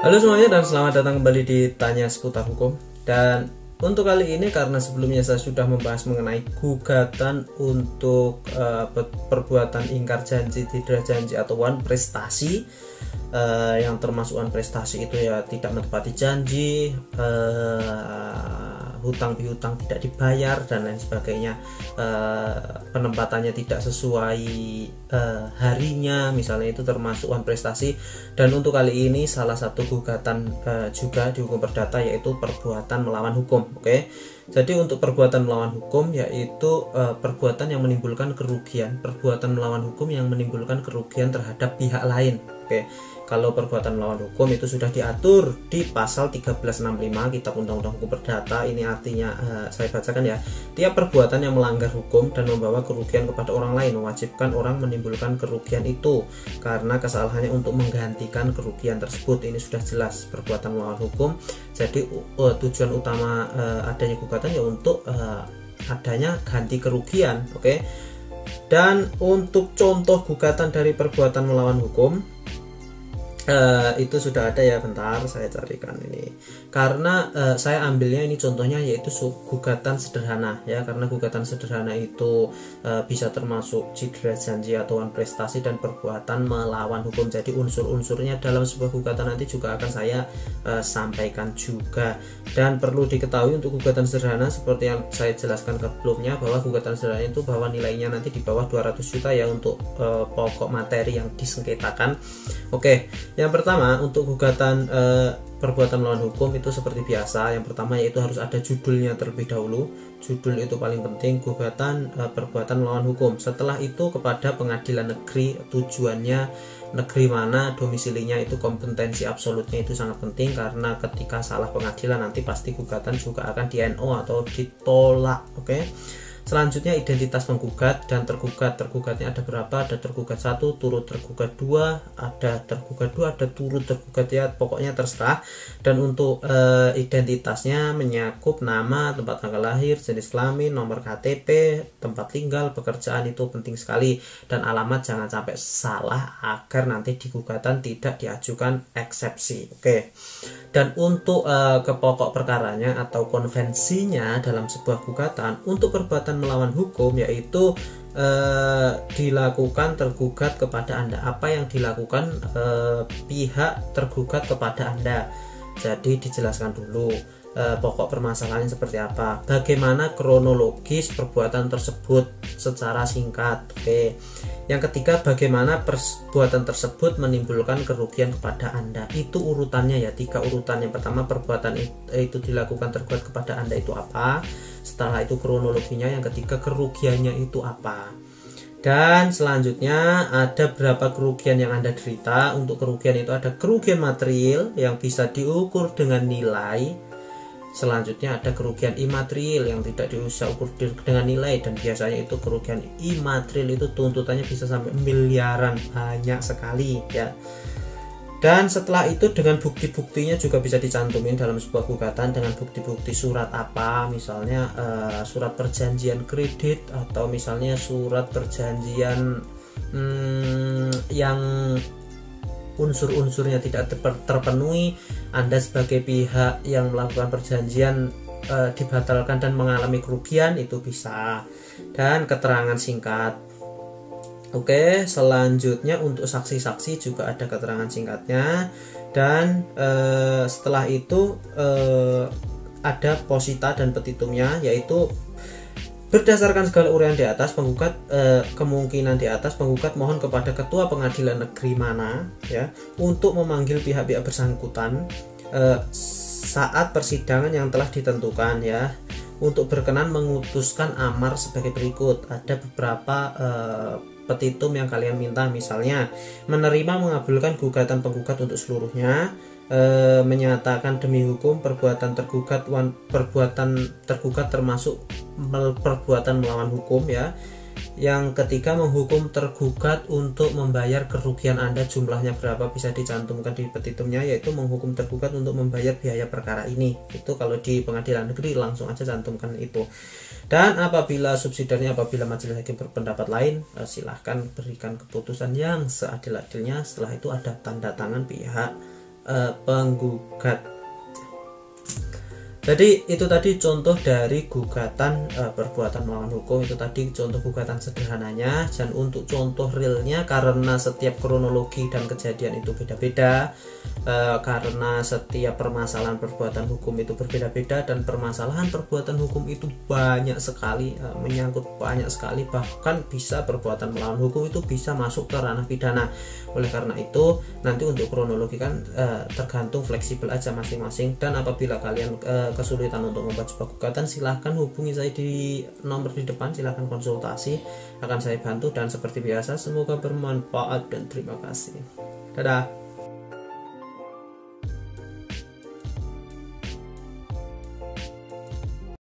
Halo semuanya dan selamat datang kembali di Tanya Seputar Hukum. Dan untuk kali ini karena sebelumnya saya sudah membahas mengenai gugatan untuk perbuatan ingkar janji, tidak janji atau wan prestasi, yang termasuk wan prestasi itu ya tidak menepati janji, hutang piutang tidak dibayar dan lain sebagainya, penempatannya tidak sesuai harinya, misalnya itu termasuk wan prestasi. Dan untuk kali ini salah satu gugatan juga di hukum perdata yaitu perbuatan melawan hukum. Oke, jadi untuk perbuatan melawan hukum yaitu perbuatan yang menimbulkan kerugian, perbuatan melawan hukum yang menimbulkan kerugian terhadap pihak lain. Oke, kalau perbuatan melawan hukum itu sudah diatur di pasal 1365 Kitab Undang-Undang Hukum Perdata. Ini artinya saya bacakan ya. Tiap perbuatan yang melanggar hukum dan membawa kerugian kepada orang lain mewajibkan orang menimbulkan kerugian itu karena kesalahannya untuk menggantikan kerugian tersebut. Ini sudah jelas perbuatan melawan hukum. Jadi tujuan utama adanya gugatan ya untuk adanya ganti kerugian. Oke. Dan untuk contoh gugatan dari perbuatan melawan hukum itu sudah ada ya, bentar saya carikan ini karena saya ambilnya ini contohnya yaitu gugatan sederhana ya, karena gugatan sederhana itu bisa termasuk cedera janji atau wan prestasi dan perbuatan melawan hukum. Jadi unsur-unsurnya dalam sebuah gugatan nanti juga akan saya sampaikan juga. Dan perlu diketahui untuk gugatan sederhana seperti yang saya jelaskan sebelumnya bahwa gugatan sederhana itu bahwa nilainya nanti di bawah 200 juta ya untuk pokok materi yang disengketakan. Oke, yang pertama untuk gugatan perbuatan melawan hukum itu seperti biasa. Yang pertama yaitu harus ada judulnya terlebih dahulu. Judul itu paling penting, gugatan perbuatan melawan hukum. Setelah itu kepada pengadilan negeri, tujuannya negeri mana, domisilinya, itu kompetensi absolutnya itu sangat penting karena ketika salah pengadilan nanti pasti gugatan juga akan di-NO atau ditolak. Oke. Selanjutnya identitas penggugat dan tergugat. Tergugatnya ada berapa? Ada tergugat 1, turut tergugat 2, ada tergugat 2, ada turut tergugat ya, pokoknya terserah. Dan untuk identitasnya menyakup nama, tempat tanggal lahir, jenis kelamin, nomor KTP, tempat tinggal, pekerjaan itu penting sekali, dan alamat jangan sampai salah agar nanti di gugatan tidak diajukan eksepsi. Oke. Dan untuk ke pokok perkaranya atau konvensinya dalam sebuah gugatan untuk perbuatan melawan hukum yaitu dilakukan tergugat kepada Anda. Apa yang dilakukan pihak tergugat kepada Anda? Jadi dijelaskan dulu pokok permasalahannya seperti apa, bagaimana kronologis perbuatan tersebut secara singkat. Oke. Yang ketiga, bagaimana perbuatan tersebut menimbulkan kerugian kepada Anda. Itu urutannya ya, 3 urutan. Yang pertama, perbuatan itu dilakukan tergugat kepada Anda itu apa, setelah itu kronologinya, yang ketiga kerugiannya itu apa. Dan selanjutnya ada berapa kerugian yang Anda derita. Untuk kerugian itu ada kerugian material yang bisa diukur dengan nilai. Selanjutnya ada kerugian imaterial yang tidak bisa ukur dengan nilai, dan biasanya itu kerugian imaterial itu tuntutannya bisa sampai miliaran, banyak sekali ya. Dan setelah itu dengan bukti-buktinya juga bisa dicantumin dalam sebuah gugatan dengan bukti-bukti surat apa, misalnya surat perjanjian kredit atau misalnya surat perjanjian yang unsur-unsurnya tidak terpenuhi, Anda sebagai pihak yang melakukan perjanjian dibatalkan dan mengalami kerugian, itu bisa. Dan keterangan singkat. Oke, selanjutnya untuk saksi-saksi juga ada keterangan singkatnya. Dan setelah itu ada posita dan petitumnya, yaitu berdasarkan segala uraian di atas, penggugat kemungkinan di atas, penggugat mohon kepada ketua pengadilan negeri mana ya untuk memanggil pihak-pihak bersangkutan saat persidangan yang telah ditentukan ya, untuk berkenan mengutuskan amar sebagai berikut. Ada beberapa petitum yang kalian minta, misalnya menerima mengabulkan gugatan penggugat untuk seluruhnya, menyatakan demi hukum perbuatan tergugat termasuk perbuatan melawan hukum ya. Yang ketiga, menghukum tergugat untuk membayar kerugian Anda, jumlahnya berapa bisa dicantumkan di petitumnya, yaitu menghukum tergugat untuk membayar biaya perkara ini. Itu kalau di pengadilan negeri langsung aja cantumkan itu. Dan apabila subsidiarnya, apabila majelis hakim berpendapat lain, silahkan berikan keputusan yang seadil-adilnya. Setelah itu ada tanda tangan pihak penggugat. Jadi itu tadi contoh dari gugatan perbuatan melawan hukum, itu tadi contoh gugatan sederhananya. Dan untuk contoh realnya, karena setiap kronologi dan kejadian itu beda-beda, karena setiap permasalahan perbuatan hukum itu berbeda-beda, dan permasalahan perbuatan hukum itu banyak sekali, menyangkut banyak sekali, bahkan bisa perbuatan melawan hukum itu bisa masuk ke ranah pidana. Oleh karena itu nanti untuk kronologi kan tergantung, fleksibel aja masing-masing. Dan apabila kalian kesulitan untuk membuat sebuah gugatan, silahkan hubungi saya di nomor di depan, silahkan konsultasi, akan saya bantu. Dan seperti biasa, semoga bermanfaat dan terima kasih. Dadah.